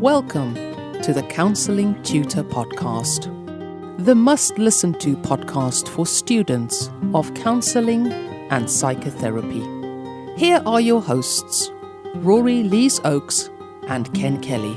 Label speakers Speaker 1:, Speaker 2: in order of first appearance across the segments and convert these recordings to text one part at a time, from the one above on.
Speaker 1: Welcome to the Counselling Tutor Podcast, the must-listen-to podcast for students of counselling and psychotherapy. Here are your hosts, Rory Lees-Oakes and Ken Kelly.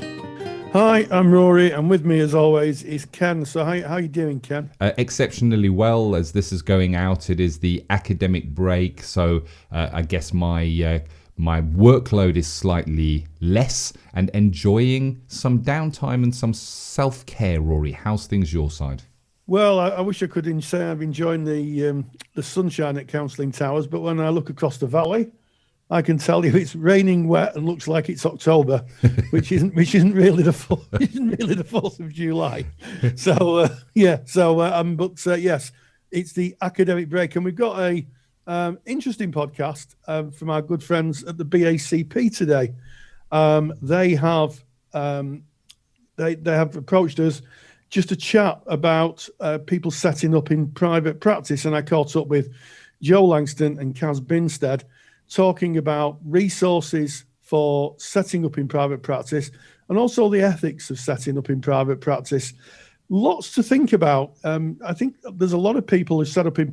Speaker 2: Hi, I'm Rory, and with me as always is Ken. So how are you doing, Ken?
Speaker 3: Exceptionally well. As this is going out, it is the academic break, so I guess my workload is slightly less and enjoying some downtime and some self-care. Rory, how's things your side?
Speaker 2: Well, I wish I could say I'm enjoying the sunshine at Counselling Towers, but when I look across the valley, I can tell you it's raining wet and looks like it's October, which isn't really the 4th of July. So yes, it's the academic break, and we've got a interesting podcast from our good friends at the BACP today. They have approached us just to chat about people setting up in private practice, and I caught up with Jo Langston and Caz Binstead, talking about resources for setting up in private practice and also the ethics of setting up in private practice. Lots to think about. I think there's a lot of people who I'll set up in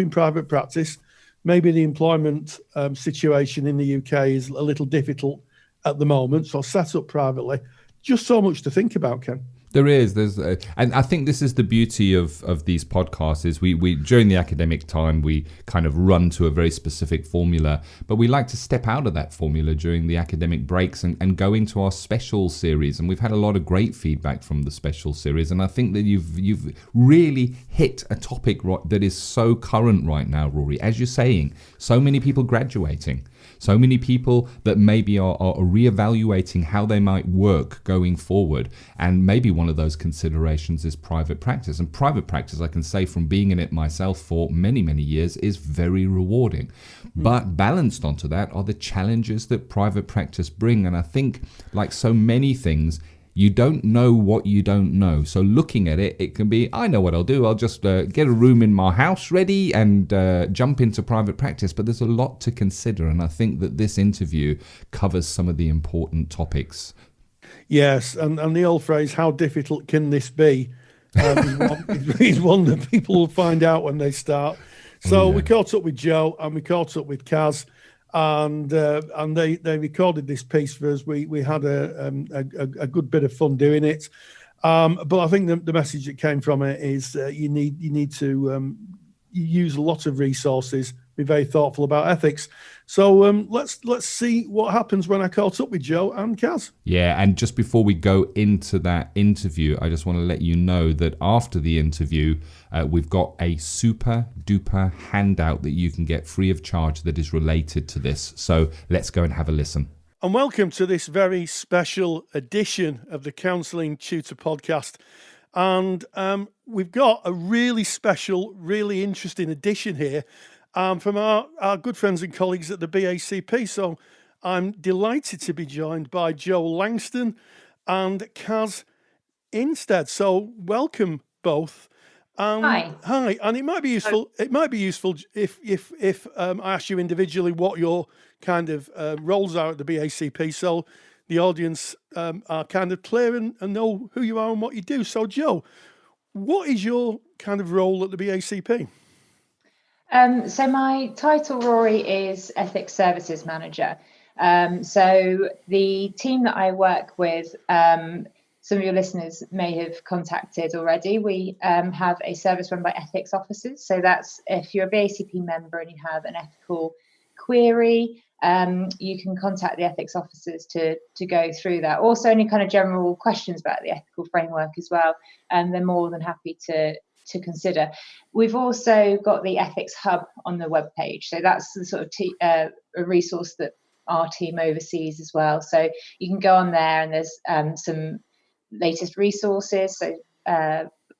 Speaker 2: private practice. Maybe the employment situation in the UK is a little difficult at the moment, so I'll set up privately. Just so much to think about, Ken.
Speaker 3: There's and I think this is the beauty of these podcasts is we during the academic time we kind of run to a very specific formula, but we like to step out of that formula during the academic breaks and go into our special series, and we've had a lot of great feedback from the special series, and I think that you've really hit a topic that is so current right now, Rory. As you're saying, so many people graduating. So many people that maybe are reevaluating how they might work going forward. And maybe one of those considerations is private practice. And private practice, I can say from being in it myself for many, many years, is very rewarding. But balanced onto that are the challenges that private practice bring. And I think, like so many things, you don't know what you don't know. So looking at it, it can be, I know what I'll do. I'll just get a room in my house ready and jump into private practice. But there's a lot to consider. And I think that this interview covers some of the important topics.
Speaker 2: Yes. And the old phrase, how difficult can this be? Is one that people will find out when they start. So we caught up with Jo and we caught up with Caz. And they recorded this piece for us. We had a good bit of fun doing it, but I think the message that came from it is you need to use a lot of resources. Be very thoughtful about ethics. So let's see what happens when I caught up with Jo and Caz.
Speaker 3: Yeah, and just before we go into that interview, I just want to let you know that after the interview, we've got a super duper handout that you can get free of charge that is related to this. So let's go and have a listen.
Speaker 2: And welcome to this very special edition of the Counselling Tutor Podcast. And we've got a really special, really interesting edition here from our good friends and colleagues at the BACP. So I'm delighted to be joined by Jo Langston and Caz Binstead. So welcome both.
Speaker 4: Hi.
Speaker 2: And it might be useful. It might be useful if I ask you individually what your kind of roles are at the BACP, so the audience are kind of clear and know who you are and what you do. So, Jo, what is your kind of role at the BACP?
Speaker 4: So my title, Rory, is Ethics Services Manager. So the team that I work with, some of your listeners may have contacted already. We have a service run by ethics officers. So that's if you're a BACP member and you have an ethical query, you can contact the ethics officers to go through that. Also, any kind of general questions about the ethical framework as well, and they're more than happy to consider. We've also got the Ethics Hub on the webpage. So that's the sort of a resource that our team oversees as well. So you can go on there and there's some latest resources, so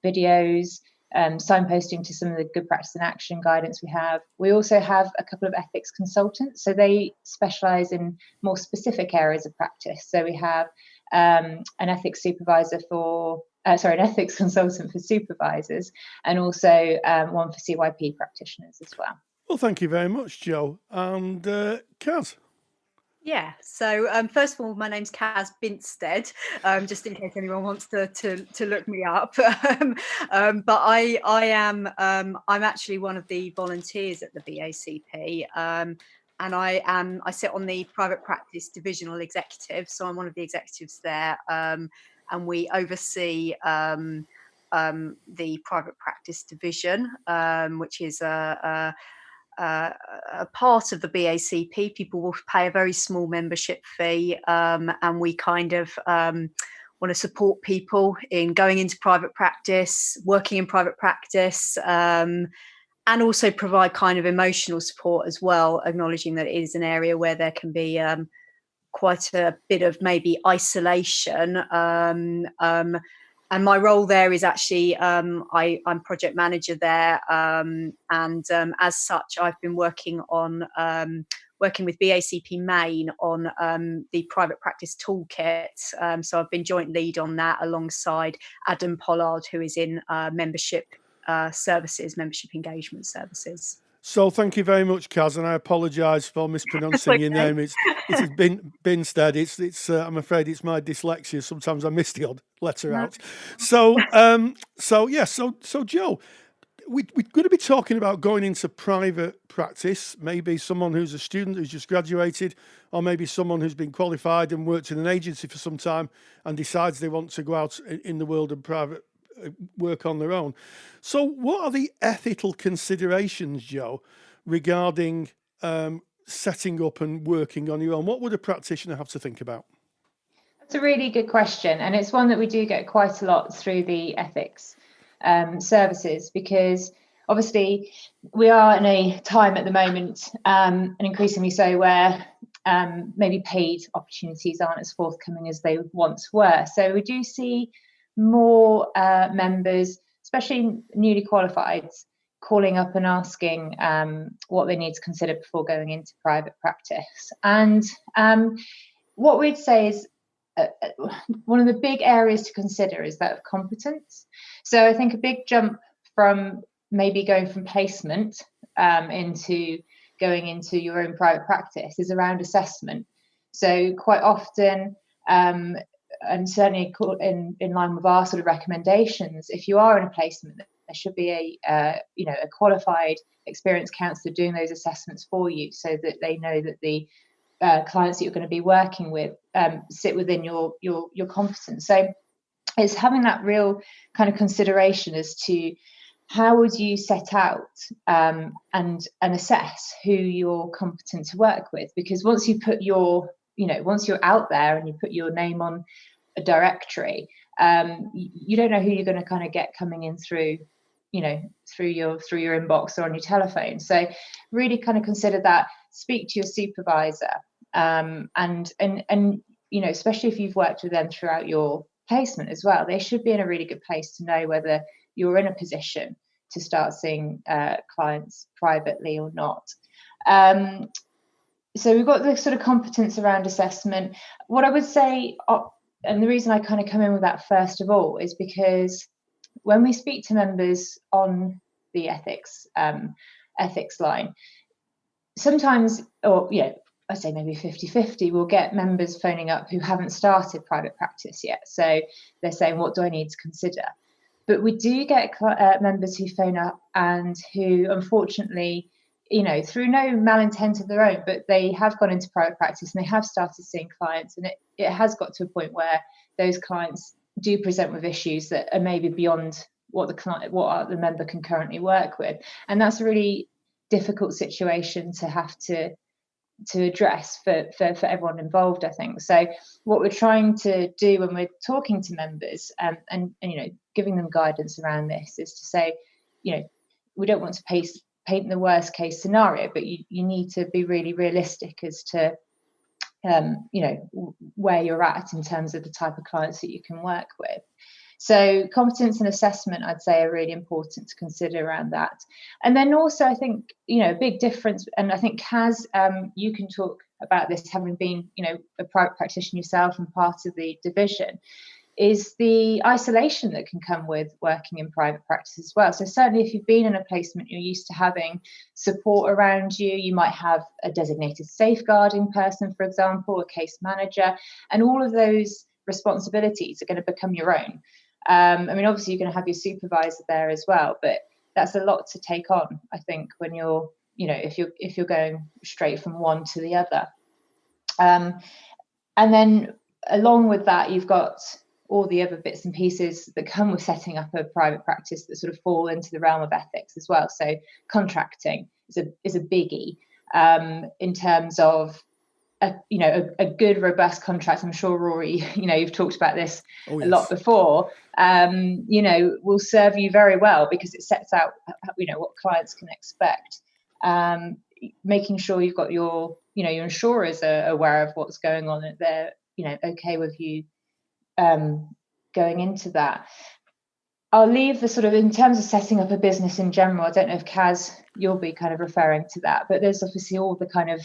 Speaker 4: videos, signposting to some of the good practice and action guidance we have. We also have a couple of ethics consultants, so they specialise in more specific areas of practice. So we have an ethics supervisor an ethics consultant for supervisors, and also one for CYP practitioners as well.
Speaker 2: Well, thank you very much, Jo. And Caz?
Speaker 5: Yeah, so first of all, my name's Caz Binstead, just in case anyone wants to look me up. But I am I'm actually one of the volunteers at the BACP, and I sit on the private practice divisional executive, so I'm one of the executives there, and we oversee the private practice division, which is a part of the BACP. People will pay a very small membership fee, and we kind of want to support people in going into private practice, working in private practice, and also provide kind of emotional support as well, acknowledging that it is an area where there can be quite a bit of maybe isolation. And my role there is actually I'm project manager there, and as such, I've been working with BACP Maine on the private practice toolkit. So I've been joint lead on that alongside Adam Pollard, who is in membership engagement services.
Speaker 2: So thank you very much, Caz, and I apologise for mispronouncing your name. It's Binstead. It's I'm afraid it's my dyslexia. Sometimes I miss the odd letter out. So Jo, we're going to be talking about going into private practice. Maybe someone who's a student who's just graduated, or maybe someone who's been qualified and worked in an agency for some time and decides they want to go out in the world of private work on their own. So what are the ethical considerations, Jo, regarding setting up and working on your own? What would a practitioner have to think about?
Speaker 4: That's a really good question, and it's one that we do get quite a lot through the ethics services, because obviously we are in a time at the moment, and increasingly so, where maybe paid opportunities aren't as forthcoming as they once were. So we do see more members, especially newly qualified, calling up and asking what they need to consider before going into private practice. And what we'd say is one of the big areas to consider is that of competence. So I think a big jump from maybe going from placement into going into your own private practice is around assessment. So quite often, and certainly in line with our sort of recommendations, if you are in a placement, there should be a qualified, experienced counsellor doing those assessments for you, so that they know that the clients that you're going to be working with sit within your competence. So it's having that real kind of consideration as to how would you set out and assess who you're competent to work with, because once you put once you're out there and you put your name on a directory, you don't know who you're going to kind of get coming in through your inbox or on your telephone. So really kind of consider that, speak to your supervisor, and especially if you've worked with them throughout your placement as well, they should be in a really good place to know whether you're in a position to start seeing clients privately or not. So we've got the sort of competence around assessment. What I would say, and the reason I kind of come in with that first of all, is because when we speak to members on the ethics line, sometimes, I'd say maybe 50-50, we'll get members phoning up who haven't started private practice yet. So they're saying, what do I need to consider? But we do get members who phone up and who, unfortunately, through no malintent of their own, but they have gone into private practice and they have started seeing clients, and it has got to a point where those clients do present with issues that are maybe beyond what the member can currently work with, and that's a really difficult situation to have to address for everyone involved, I think. So what we're trying to do when we're talking to members and giving them guidance around this is to say, we don't want to paint the worst case scenario, but you need to be really realistic as to where you're at in terms of the type of clients that you can work with. So competence and assessment, I'd say, are really important to consider around that. And then also, I think, a big difference, and I think Caz, you can talk about this, having been, a private practitioner yourself and part of the division. is the isolation that can come with working in private practice as well. So certainly if you've been in a placement, you're used to having support around you. You might have a designated safeguarding person, for example, a case manager, and all of those responsibilities are going to become your own. I mean, obviously you're going to have your supervisor there as well, but that's a lot to take on, I think, when you're, if you're going straight from one to the other. And then along with that, you've got all the other bits and pieces that come with setting up a private practice that sort of fall into the realm of ethics as well. So contracting is a biggie in terms of a good, robust contract. I'm sure, Rory, you've talked about this a lot before, will serve you very well because it sets out, what clients can expect. Making sure you've got your insurers are aware of what's going on, and they're, okay with you going into that. I'll leave the sort of, in terms of setting up a business in general, I don't know if Caz, you'll be kind of referring to that, but there's obviously all the kind of,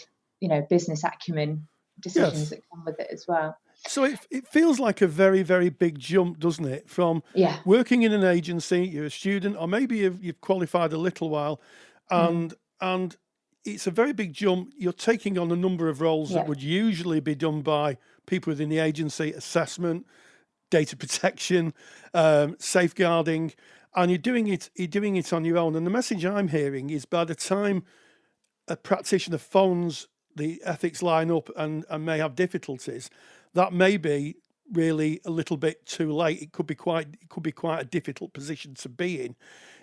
Speaker 4: business acumen decisions that come with it as well.
Speaker 2: So it feels like a very, very big jump, doesn't it? From working in an agency, you're a student, or maybe you've qualified a little while, and it's a very big jump. You're taking on a number of roles that would usually be done by people within the agency: assessment, data protection, safeguarding, and you're doing it on your own. And the message I'm hearing is, by the time a practitioner phones the ethics line up and may have difficulties, that may be really a little bit too late. It could be quite a difficult position to be in.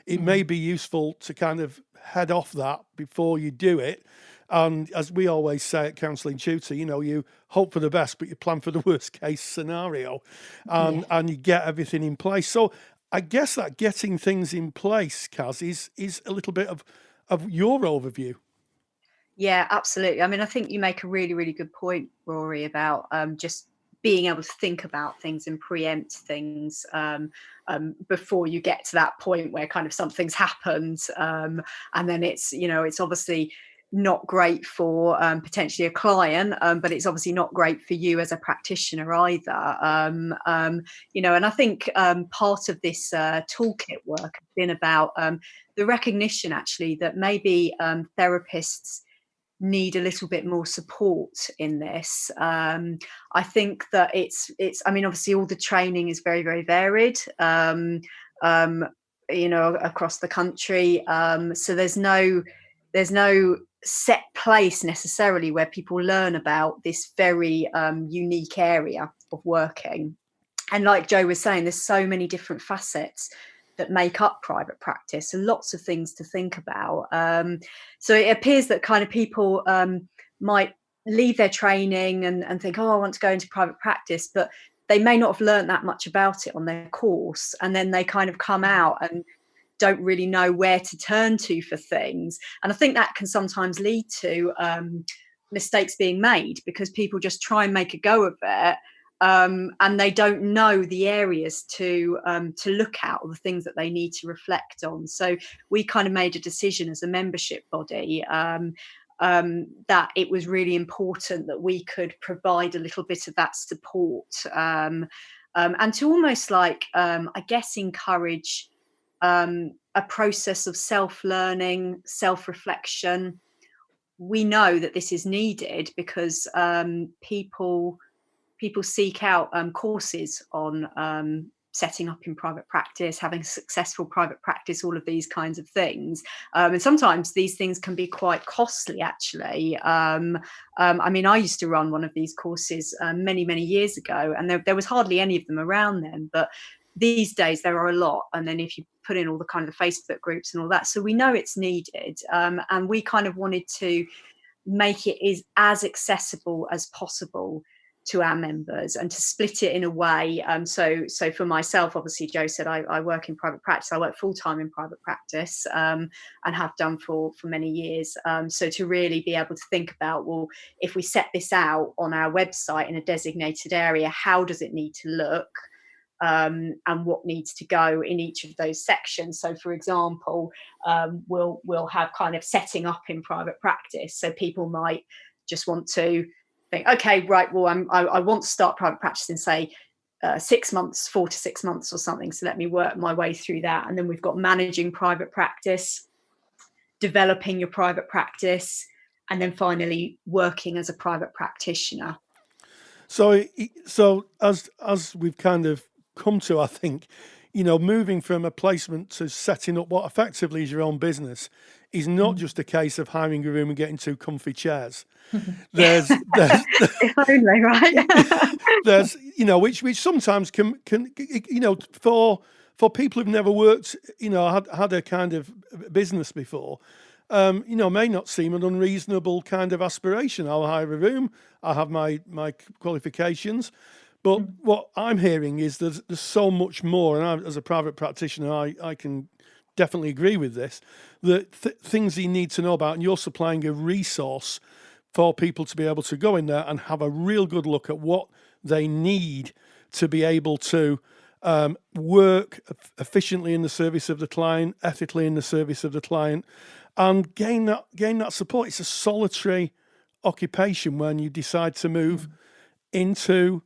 Speaker 2: It may be useful to kind of head off that before you do it. And as we always say at Counselling Tutor, you hope for the best, but you plan for the worst case scenario, and you get everything in place. So I guess that getting things in place, Caz, is a little bit of your overview.
Speaker 5: Yeah, absolutely. I mean, I think you make a really, really good point, Rory, about just being able to think about things and preempt things before you get to that point where kind of something's happened. And then it's obviously not great for potentially a client, but it's obviously not great for you as a practitioner either. And I think part of this toolkit work has been about the recognition, actually, that maybe therapists need a little bit more support in this. I think that it's I mean, obviously all the training is very, very varied, across the country. So there's no set place necessarily where people learn about this very unique area of working. And like Jo was saying, there's so many different facets that make up private practice, and lots of things to think about. So it appears that kind of people might leave their training and think, I want to go into private practice, but they may not have learned that much about it on their course. And then they kind of come out and don't really know where to turn to for things. And I think that can sometimes lead to mistakes being made, because people just try and make a go of it. And they don't know the areas to look at, or the things that they need to reflect on. So we kind of made a decision as a membership body that it was really important that we could provide a little bit of that support, and to almost I guess encourage a process of self-learning, self-reflection. We know that this is needed because people seek out courses on setting up in private practice, having successful private practice, all of these kinds of things. And sometimes these things can be quite costly, actually. I mean, I used to run one of these courses many, many years ago, and there was hardly any of them around then. But these days there are a lot. And then if you put in all the kind of the Facebook groups and all that, so we know it's needed. And we kind of wanted to make it as accessible as possible to our members, and to split it in a way. So for myself, obviously, Jo said I work in private practice. I work full time in private practice, and have done for many years. So to really be able to think about, well, if we set this out on our website in a designated area, how does it need to look? And what needs to go in each of those sections. So, for example, we'll have kind of setting up in private practice. So people might just want to think, okay, right, well, I want to start private practice in, say, 6 months, 4 to 6 months or something. So let me work my way through that. And then we've got managing private practice, developing your private practice, and then finally working as a private practitioner.
Speaker 2: So as we've kind of come to, I think, moving from a placement to setting up what effectively is your own business is not just a case of hiring a room and getting 2 comfy chairs. There's
Speaker 5: only, right?
Speaker 2: there's which sometimes can for people who've never worked, had a kind of business before, may not seem an unreasonable kind of aspiration. I'll hire a room, I have my qualifications, but what I'm hearing is there's so much more, and as a private practitioner, I can definitely agree with this, that things you need to know about, and you're supplying a resource for people to be able to go in there and have a real good look at what they need to be able to work efficiently in the service of the client, ethically in the service of the client, and gain that support. It's a solitary occupation when you decide to move into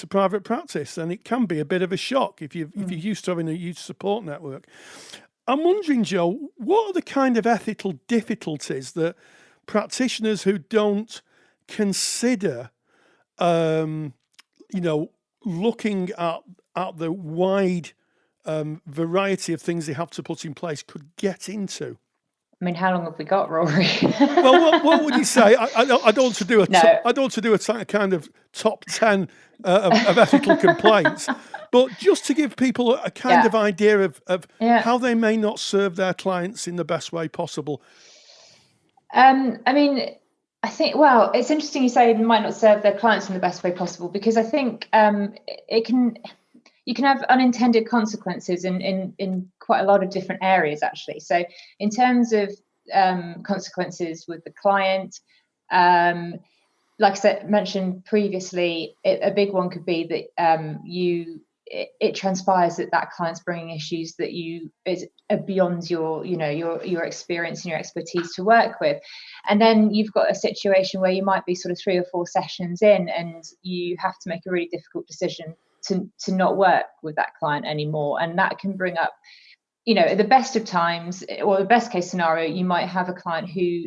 Speaker 2: private practice, and it can be a bit of a shock if you're used to having a huge support network. I'm wondering, Jo, what are the kind of ethical difficulties that practitioners who don't consider, looking at the wide variety of things they have to put in place could get into?
Speaker 4: I mean, how long have we got, Rory?
Speaker 2: Well, what would you say? I don't want to do I don't want to do a kind of top 10 of ethical complaints, but just to give people a kind of idea of how they may not serve their clients in the best way possible.
Speaker 4: I mean, I think, well, it's interesting you say they might not serve their clients in the best way possible, because I think you can have unintended consequences in quite a lot of different areas, actually. So in terms of consequences with the client, like I mentioned previously, a big one could be that it transpires that client's bringing issues that is beyond your experience and your expertise to work with. And then you've got a situation where you might be sort of 3 or 4 sessions in, and you have to make a really difficult decision to not work with that client anymore. And that can bring up, at the best of times, or the best case scenario, you might have a client who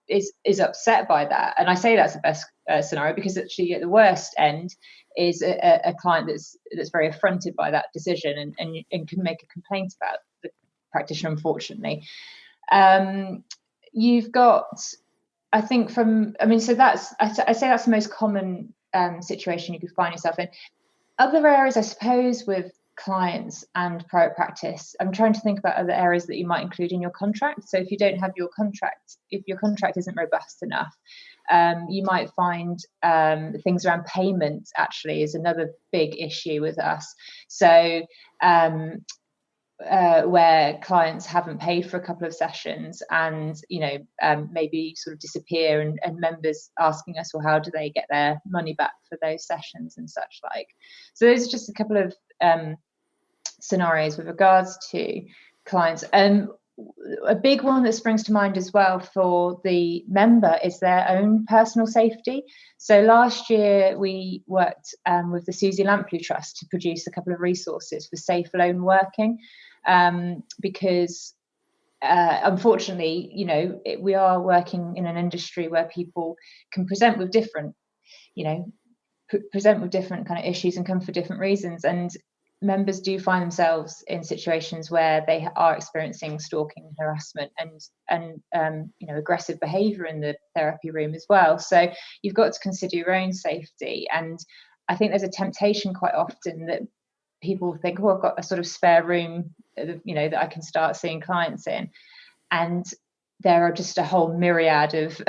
Speaker 4: is upset by that. And I say that's the best scenario, because actually at the worst end is a client that's very affronted by that decision and can make a complaint about the practitioner, unfortunately. You've got, I think so that's, I say that's the most common situation you could find yourself in. Other areas, I suppose, with clients and private practice, I'm trying to think about other areas that you might include in your contract. So if you don't have your contract, if your contract isn't robust enough, you might find things around payment actually is another big issue with us. So where clients haven't paid for a couple of sessions and maybe sort of disappear, and members asking us, well, how do they get their money back for those sessions and such like. So those are just a couple of scenarios with regards to clients. A big one that springs to mind as well for the member is their own personal safety. So last year we worked with the Susie Lampley Trust to produce a couple of resources for safe lone working, because unfortunately, we are working in an industry where people can present with different kind of issues and come for different reasons. And members do find themselves in situations where they are experiencing stalking, harassment, and aggressive behaviour in the therapy room as well. So you've got to consider your own safety. And I think there's a temptation quite often that people think, oh, I've got a sort of spare room, that I can start seeing clients in. And there are just a whole myriad of,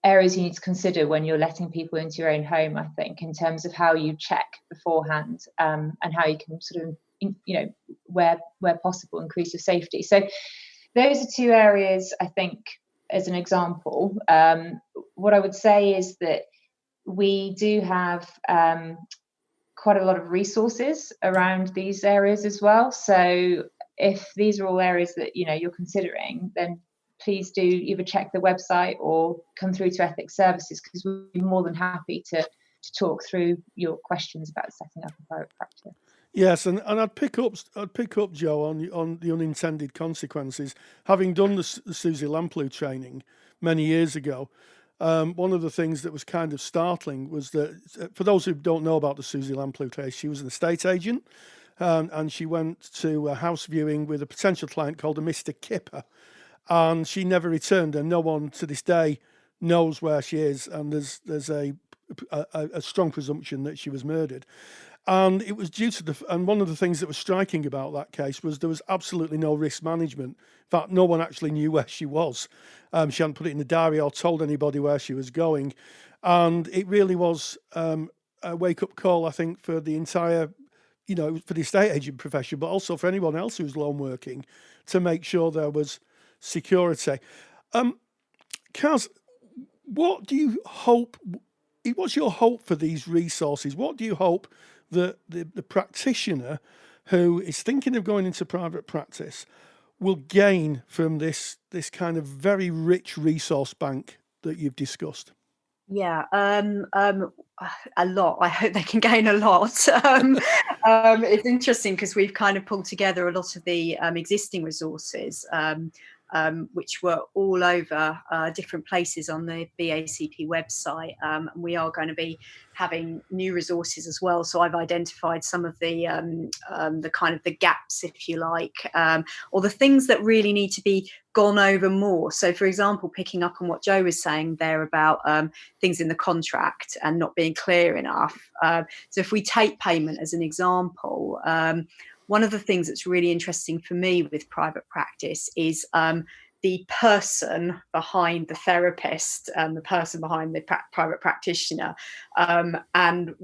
Speaker 4: areas you need to consider when you're letting people into your own home, I think, in terms of how you check beforehand, and how you can sort of, where possible, increase your safety. So those are 2 areas, I think, as an example. What I would say is that we do have quite a lot of resources around these areas as well. So if these are all areas that, you're considering, then please do either check the website or come through to Ethics Services, because we'll be more than happy to to talk through your questions about setting up a private practice.
Speaker 2: Yes, and I'd pick up, Jo, on the unintended consequences. Having done the Susie Lamplugh training many years ago, one of the things that was kind of startling was that, for those who don't know about the Susie Lamplugh case, she was an estate agent, and she went to a house viewing with a potential client called a Mr. Kipper, and she never returned, and no one to this day knows where she is, and there's a strong presumption that she was murdered. And it was due to and one of the things that was striking about that case was there was absolutely no risk management. In fact, no one actually knew where she was. She hadn't put it in the diary or told anybody where she was going. And it really was a wake-up call, I think, for the entire, for the estate agent profession, but also for anyone else who's loan working, to make sure there was security. Caz, what do you hope? What's your hope for these resources? What do you hope that the practitioner who is thinking of going into private practice will gain from this kind of very rich resource bank that you've discussed?
Speaker 5: Yeah, a lot. I hope they can gain a lot. It's interesting because we've kind of pulled together a lot of the existing resources, which were all over different places on the BACP website. And we are going to be having new resources as well. So I've identified some of the kind of the gaps, if you like, or the things that really need to be gone over more. So, for example, picking up on what Jo was saying there about things in the contract and not being clear enough. So if we take payment as an example, one of the things that's really interesting for me with private practice is the person behind the therapist and the person behind the private practitioner. And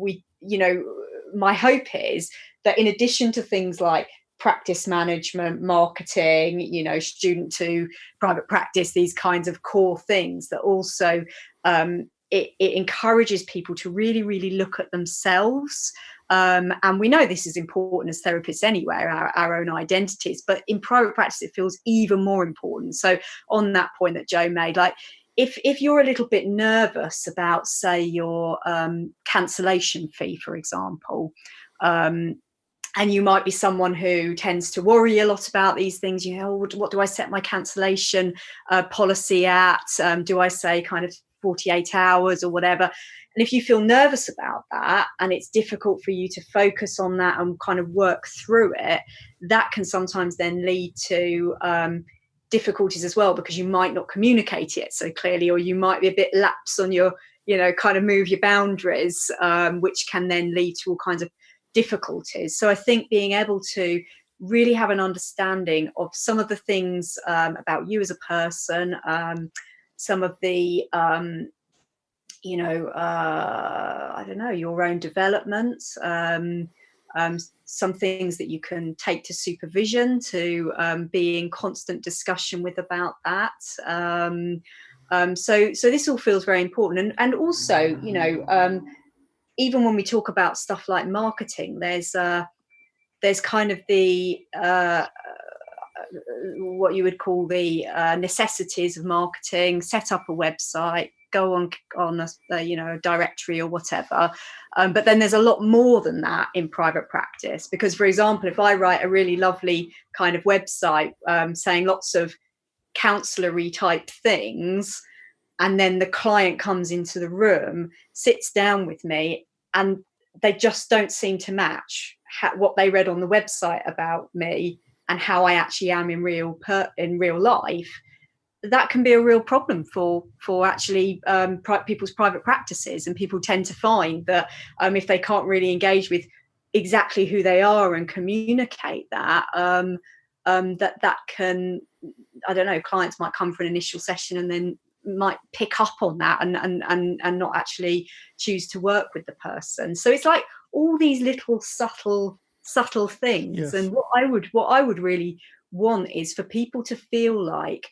Speaker 5: my hope is that in addition to things like practice management, marketing, student to private practice, these kinds of core things, that also it encourages people to really, really look at themselves. And we know this is important as therapists anyway, our own identities, but in private practice, it feels even more important. So on that point that Jo made, like if you're a little bit nervous about, say, your cancellation fee, for example, and you might be someone who tends to worry a lot about these things, what do I set my cancellation policy at? Do I say kind of 48 hours or whatever? And if you feel nervous about that and it's difficult for you to focus on that and kind of work through it, that can sometimes then lead to difficulties as well, because you might not communicate it so clearly, or you might be a bit lax on your, kind of move your boundaries, which can then lead to all kinds of difficulties. So I think being able to really have an understanding of some of the things about you as a person, some of the I don't know, your own developments, some things that you can take to supervision, to be in constant discussion with about that. So this all feels very important. And also, even when we talk about stuff like marketing, there's kind of the what you would call the necessities of marketing. Set up a website, go on a directory or whatever, but then there's a lot more than that in private practice, because, for example, if I write a really lovely kind of website saying lots of counsellor-y type things, and then the client comes into the room, sits down with me, and they just don't seem to match what they read on the website about me and how I actually am in real life, that can be a real problem for actually people's private practices. And people tend to find that if they can't really engage with exactly who they are and communicate that, that can, I don't know, clients might come for an initial session and then might pick up on that and not actually choose to work with the person. So it's like all these little subtle things. Yes. And what I would really want is for people to feel like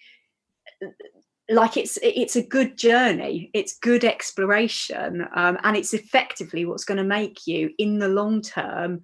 Speaker 5: it's a good journey, it's good exploration, and it's effectively what's going to make you in the long term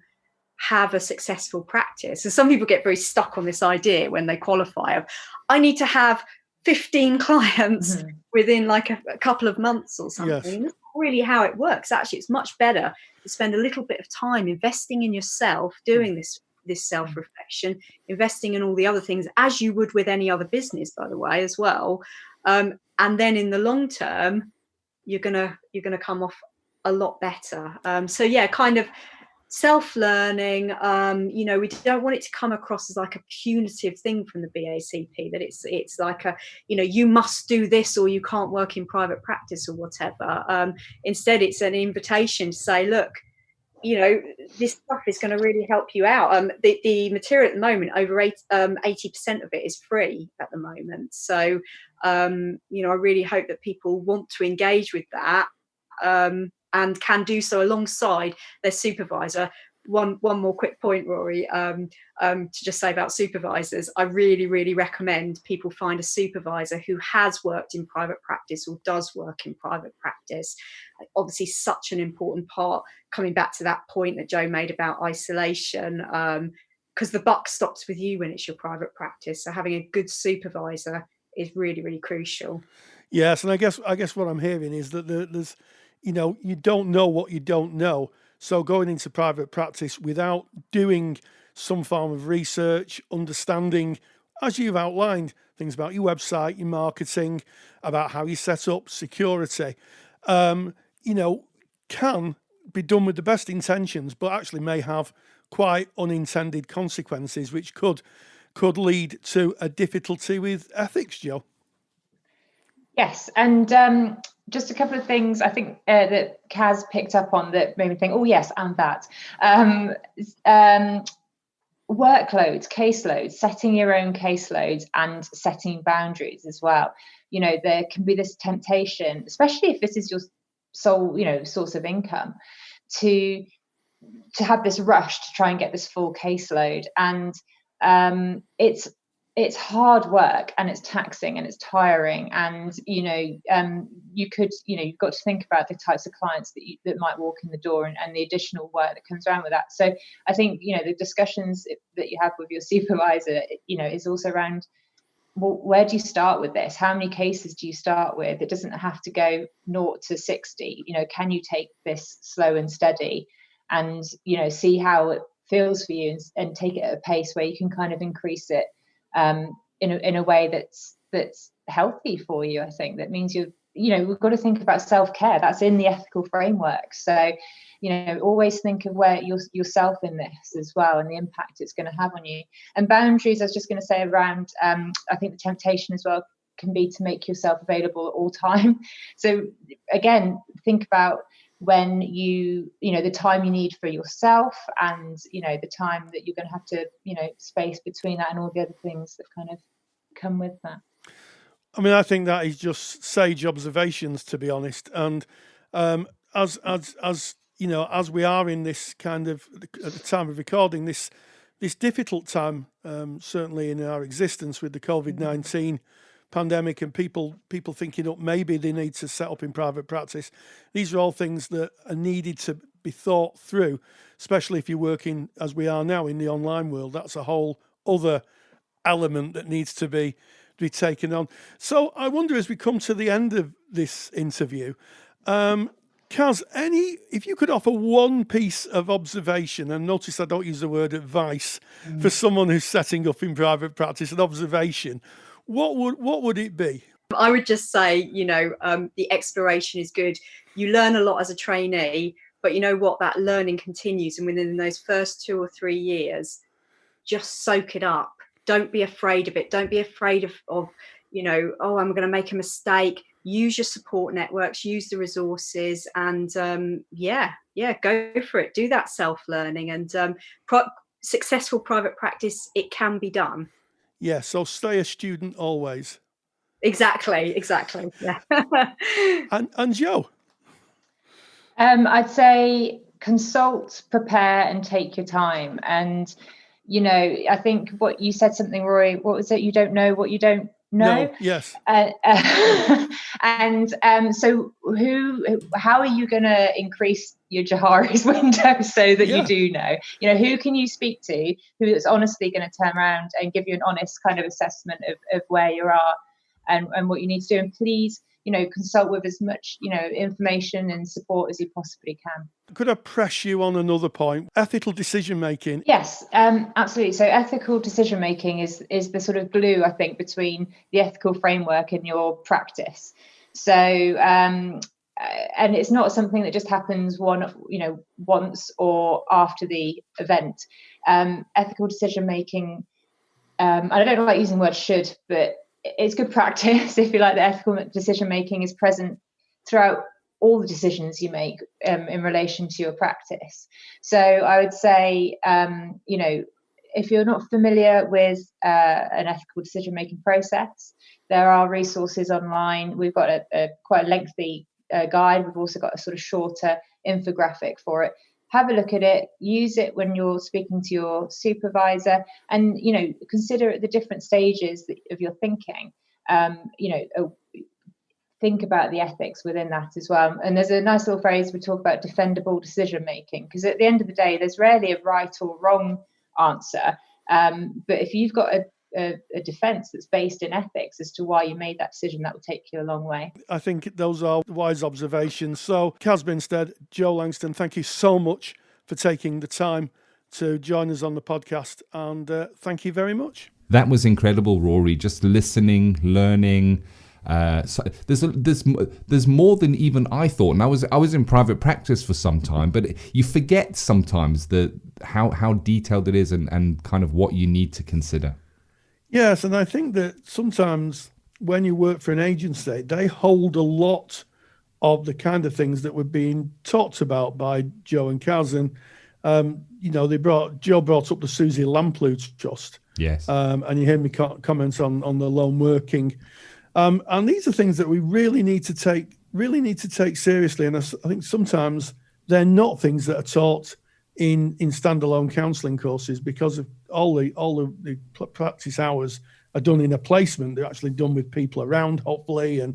Speaker 5: have a successful practice. So some people get very stuck on this idea when they qualify of, I need to have 15 clients within like a couple of months or something.
Speaker 2: Yes.
Speaker 5: And that's not really how it works. Actually, it's much better to spend a little bit of time investing in yourself, doing this self-reflection, investing in all the other things as you would with any other business, by the way, as well. And then in the long term, you're gonna come off a lot better. So yeah, kind of self-learning. We don't want it to come across as like a punitive thing from the BACP, that it's like a, you must do this or you can't work in private practice or whatever. Instead, it's an invitation to say, look, this stuff is going to really help you out. The material at the moment, over 80% of it is free at the moment. So, I really hope that people want to engage with that and can do so alongside their supervisor. One more quick point, Rory, to just say about supervisors. I really, really recommend people find a supervisor who has worked in private practice or does work in private practice. Obviously, such an important part, coming back to that point that Jo made about isolation, because the buck stops with you when it's your private practice. So having a good supervisor is really, really crucial.
Speaker 2: Yes, and I guess what I'm hearing is that there's, you don't know what you don't know. So going into private practice without doing some form of research, understanding, as you've outlined, things about your website, your marketing, about how you set up security, can be done with the best intentions, but actually may have quite unintended consequences, which could lead to a difficulty with ethics, Jo.
Speaker 4: Yes, and just a couple of things I think that Caz picked up on that made me think, oh yes, and that. Workloads, caseloads, setting your own caseloads and setting boundaries as well. There can be this temptation, especially if this is your sole, source of income, to have this rush to try and get this full caseload. And it's hard work and it's taxing and it's tiring, and you've got to think about the types of clients that might walk in the door and the additional work that comes around with that. So I think the discussions that you have with your supervisor is also around, well, where do you start with this? How many cases do you start with? It doesn't have to go 0 to 60. Can you take this slow and steady and see how it feels for you and take it at a pace where you can kind of increase it in a way that's healthy for you. I think that means we've got to think about self-care. That's in the ethical framework. So always think of where yourself in this as well and the impact it's going to have on you. And boundaries, I was just going to say around I think the temptation as well can be to make yourself available at all time. So again, think about when the time you need for yourself and the time that you're going to have to space between that and all the other things that kind of come with that.
Speaker 2: I mean, I think that is just sage observations, to be honest. And as we are in this kind of, at the time of recording, this difficult time, certainly in our existence with the COVID-19 pandemic and people thinking up maybe they need to set up in private practice. These are all things that are needed to be thought through, especially if you're working, as we are now, in the online world. That's a whole other element that needs to be taken on. So I wonder, as we come to the end of this interview, Caz, if you could offer one piece of observation, and notice I don't use the word advice, for someone who's setting up in private practice, an observation, what would it be?
Speaker 5: I would just say, the exploration is good. You learn a lot as a trainee, but you know what? That learning continues. And within those first 2 or 3 years, just soak it up. Don't be afraid of it. Don't be afraid of I'm going to make a mistake. Use your support networks, use the resources, and go for it. Do that self-learning, and successful private practice, it can be done.
Speaker 2: Yeah, so stay a student always.
Speaker 5: Exactly. Yeah.
Speaker 2: and Jo?
Speaker 4: I'd say consult, prepare, and take your time. And I think what you said, something, Rory, what was it? You don't know what you don't know.
Speaker 2: No, yes.
Speaker 4: So how are you going to increase your Johari's window so that you do know? Who can you speak to who is honestly going to turn around and give you an honest kind of assessment of where you are? and what you need to do. And please, consult with as much, information and support as you possibly can.
Speaker 2: Could I press you on another point? Ethical decision making.
Speaker 4: Yes, absolutely. So ethical decision making is the sort of glue, I think, between the ethical framework and your practice. So, and it's not something that just happens once or after the event. Ethical decision making. I don't like using the word should, but it's good practice if you like. The ethical decision making is present throughout all the decisions you make in relation to your practice. So I would say, if you're not familiar with an ethical decision making process, there are resources online. We've got a quite a lengthy guide. We've also got a sort of shorter infographic for it. Have a look at it, use it when you're speaking to your supervisor, and consider the different stages of your thinking. Think about the ethics within that as well. And there's a nice little phrase we talk about: defendable decision making, because at the end of the day, there's rarely a right or wrong answer. But if you've got a defence that's based in ethics as to why you made that decision, that will take you a long way.
Speaker 2: I think those are wise observations. So, Caz Binstead, Jo Langston, thank you so much for taking the time to join us on the podcast, and thank you very much.
Speaker 3: That was incredible, Rory. Just listening, learning. So there's more than even I thought, and I was in private practice for some time, but you forget sometimes how detailed it is and kind of what you need to consider.
Speaker 2: Yes, and I think that sometimes when you work for an agency, they hold a lot of the kind of things that were being talked about by Jo and Caz, and Jo brought up the Susie Lamplugh Trust.
Speaker 3: Yes,
Speaker 2: and you heard me comments on the lone working. And these are things that we really need to take seriously. And I think sometimes they're not things that are taught in standalone counselling courses, because of all the practice hours are done in a placement. They're actually done with people around, hopefully. And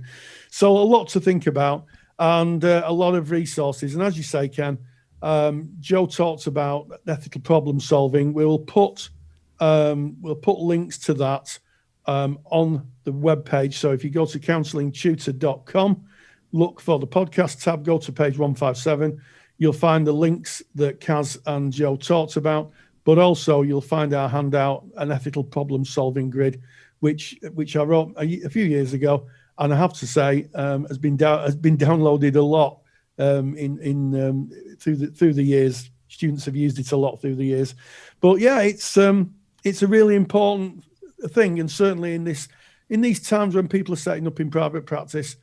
Speaker 2: so a lot to think about, and a lot of resources. And as you say, Ken, Jo talks about ethical problem solving. We'll put links to that on the webpage. So if you go to counsellingtutor.com, look for the podcast tab, go to page 157, you'll find the links that Caz and Jo talked about, but also you'll find our handout, an ethical problem solving grid, which I wrote a few years ago, and I have to say has been downloaded a lot through the years. Students have used it a lot through the years, but yeah, it's a really important thing, and certainly in these times when people are setting up in private practice,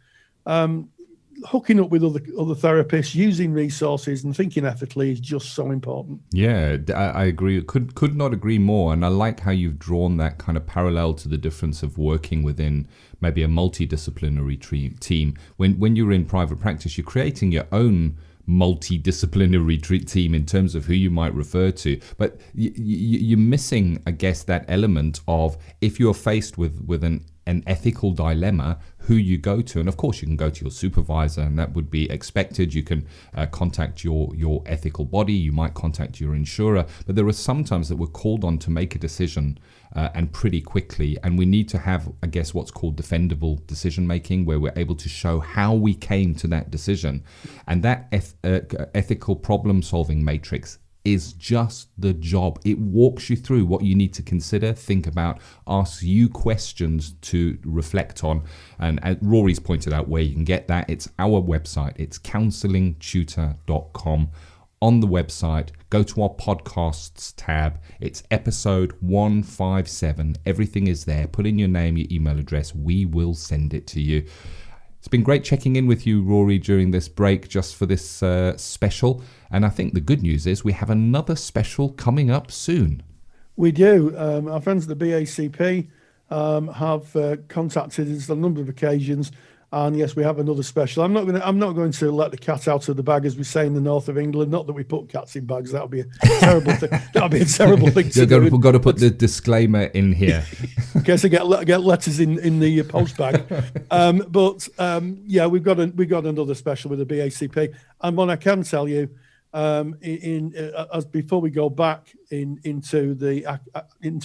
Speaker 2: hooking up with other therapists, using resources and thinking ethically is just so important. Yeah,
Speaker 3: I agree. Could not agree more. And I like how you've drawn that kind of parallel to the difference of working within maybe a multidisciplinary team. When you're in private practice, you're creating your own multidisciplinary team in terms of who you might refer to, but you're missing, I guess, that element of if you're faced with an ethical dilemma, who you go to. And of course you can go to your supervisor, and that would be expected. You can contact your ethical body, you might contact your insurer, but there are some times that we're called on to make a decision and pretty quickly, and we need to have, I guess, what's called defendable decision making, where we're able to show how we came to that decision. And that ethical problem solving matrix is just the job. It walks you through what you need to consider, think about, asks you questions to reflect on. And as Rory's pointed out where you can get that, it's our website. It's counsellingtutor.com. On the website, go to our podcasts tab. It's episode 157. Everything is there. Put in your name, your email address. We will send it to you. It's been great checking in with you, Rory, during this break, just for this special. And I think the good news is we have another special coming up soon.
Speaker 2: We do. Our friends at the BACP have contacted us on a number of occasions. And yes, we have another special. I'm not going to let the cat out of the bag, as we say in the north of England. Not that we put cats in bags. That would be a terrible thing. That would be a terrible thing to do.
Speaker 3: We've got to put the disclaimer in here
Speaker 2: in case I get letters in the post bag. Yeah, we've got another special with the BACP. And what I can tell you, as before we go back into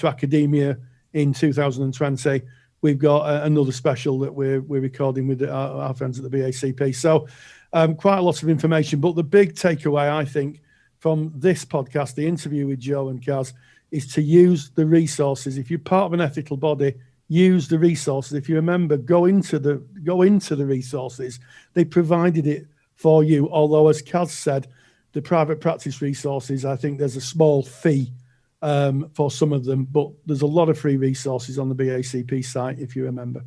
Speaker 2: academia in 2020. we've got another special that we're recording with our friends at the BACP. So quite a lot of information. But the big takeaway, I think, from this podcast, the interview with Jo and Caz, is to use the resources. If you're part of an ethical body, use the resources. If you remember, go into the resources. They provided it for you. Although, as Caz said, the private practice resources, I think there's a small fee for some of them, but there's a lot of free resources on the BACP site, if you remember.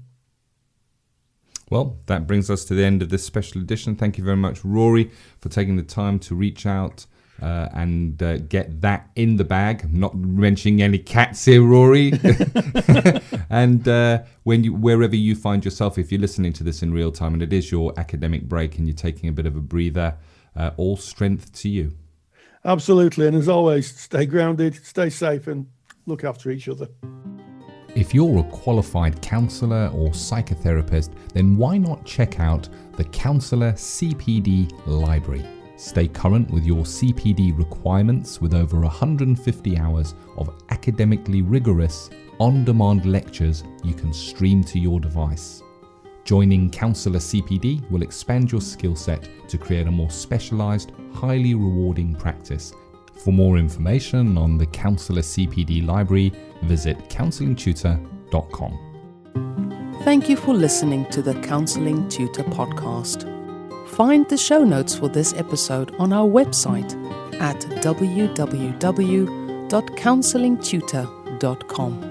Speaker 3: Well, that brings us to the end of this special edition. Thank you very much, Rory, for taking the time to reach out and get that in the bag. I'm not mentioning any cats here, Rory. And wherever you find yourself, if you're listening to this in real time and it is your academic break and you're taking a bit of a breather, all strength to you.
Speaker 2: Absolutely. And as always, stay grounded, stay safe, and look after each other.
Speaker 3: If you're a qualified counsellor or psychotherapist, then why not check out the Counsellor CPD Library? Stay current with your CPD requirements with over 150 hours of academically rigorous, on-demand lectures you can stream to your device. Joining Counsellor CPD will expand your skill set to create a more specialised, highly rewarding practice. For more information on the Counsellor CPD Library, visit counsellingtutor.com.
Speaker 1: Thank you for listening to the Counselling Tutor Podcast. Find the show notes for this episode on our website at www.counsellingtutor.com.